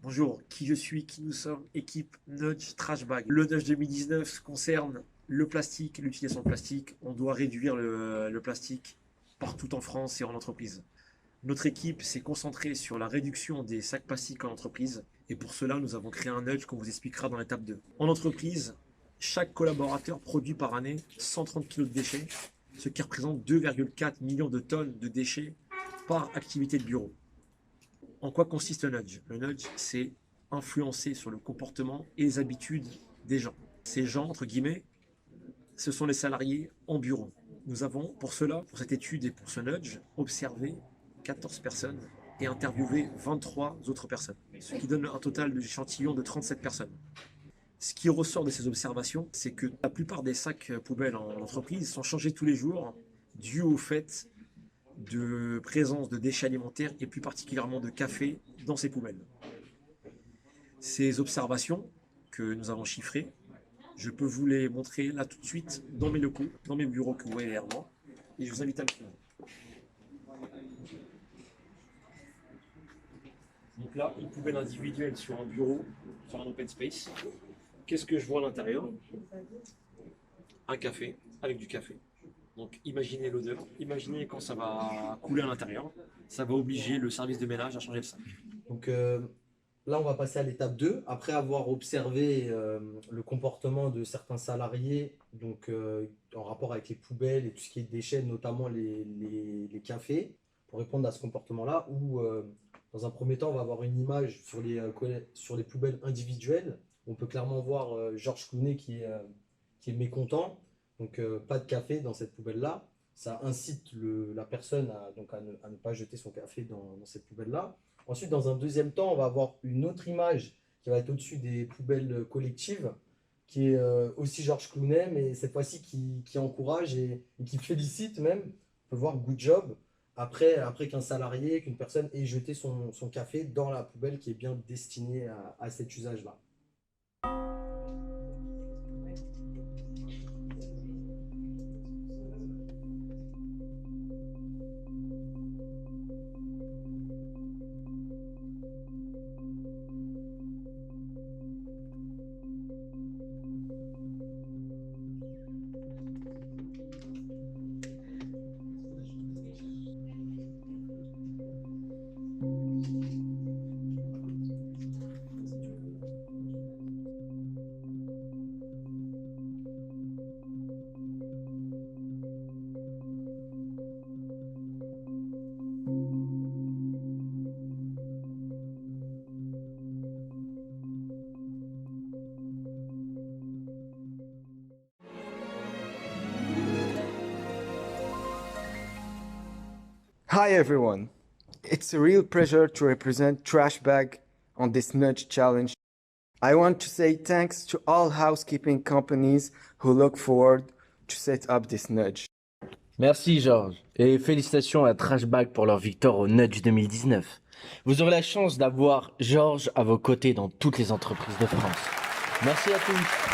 Bonjour, qui je suis, qui nous sommes, équipe Nudge Trash Bag. Le Nudge 2019 concerne le plastique, l'utilisation de plastique. On doit réduire le plastique partout en France et en entreprise. Notre équipe s'est concentrée sur la réduction des sacs plastiques en entreprise et pour cela, nous avons créé un nudge qu'on vous expliquera dans l'étape 2. En entreprise, chaque collaborateur produit par année 130 kg de déchets, ce qui représente 2,4 millions de tonnes de déchets par activité de bureau. En quoi consiste le nudge? Le nudge, c'est influencer sur le comportement et les habitudes des gens. Ces gens, entre guillemets, ce sont les salariés en bureau. Nous avons, pour cela, pour cette étude et pour ce nudge, observé 14 personnes et interviewé 23 autres personnes, ce qui donne un total d'échantillons de 37 personnes. Ce qui ressort de ces observations, c'est que la plupart des sacs poubelles en entreprise sont changés tous les jours dû au fait de présence de déchets alimentaires et plus particulièrement de café dans ces poubelles. Ces observations que nous avons chiffrées, je peux vous les montrer là tout de suite dans mes locaux, dans mes bureaux que vous voyez derrière moi, et je vous invite à me suivre. Donc là, une poubelle individuelle sur un bureau, sur un open space. Qu'est-ce que je vois à l'intérieur? Un café, avec du café. Donc imaginez l'odeur, imaginez quand ça va couler à l'intérieur, ça va obliger le service de ménage à changer le sac. Donc là, on va passer à l'étape 2. Après avoir observé le comportement de certains salariés, donc en rapport avec les poubelles et tout ce qui est déchets, notamment les cafés, pour répondre à ce comportement-là, où dans un premier temps, on va avoir une image sur les poubelles individuelles. On peut clairement voir Georges Clooney qui est mécontent. Donc pas de café dans cette poubelle-là. Ça incite la personne à ne pas jeter son café dans cette poubelle-là. Ensuite, dans un deuxième temps, on va avoir une autre image qui va être au-dessus des poubelles collectives, qui est aussi Georges Clooney, mais cette fois-ci qui encourage et qui félicite même. On peut voir good job après qu'un salarié, qu'une personne ait jeté son café dans la poubelle qui est bien destinée à cet usage-là. Hi everyone, it's a real pleasure to represent Trash Bag on this Nudge Challenge. I want to say thanks to all housekeeping companies who look forward to set up this Nudge. Merci Georges, et félicitations à Trashbag pour leur victoire au Nudge 2019. Vous aurez la chance d'avoir Georges à vos côtés dans toutes les entreprises de France. Merci à tous.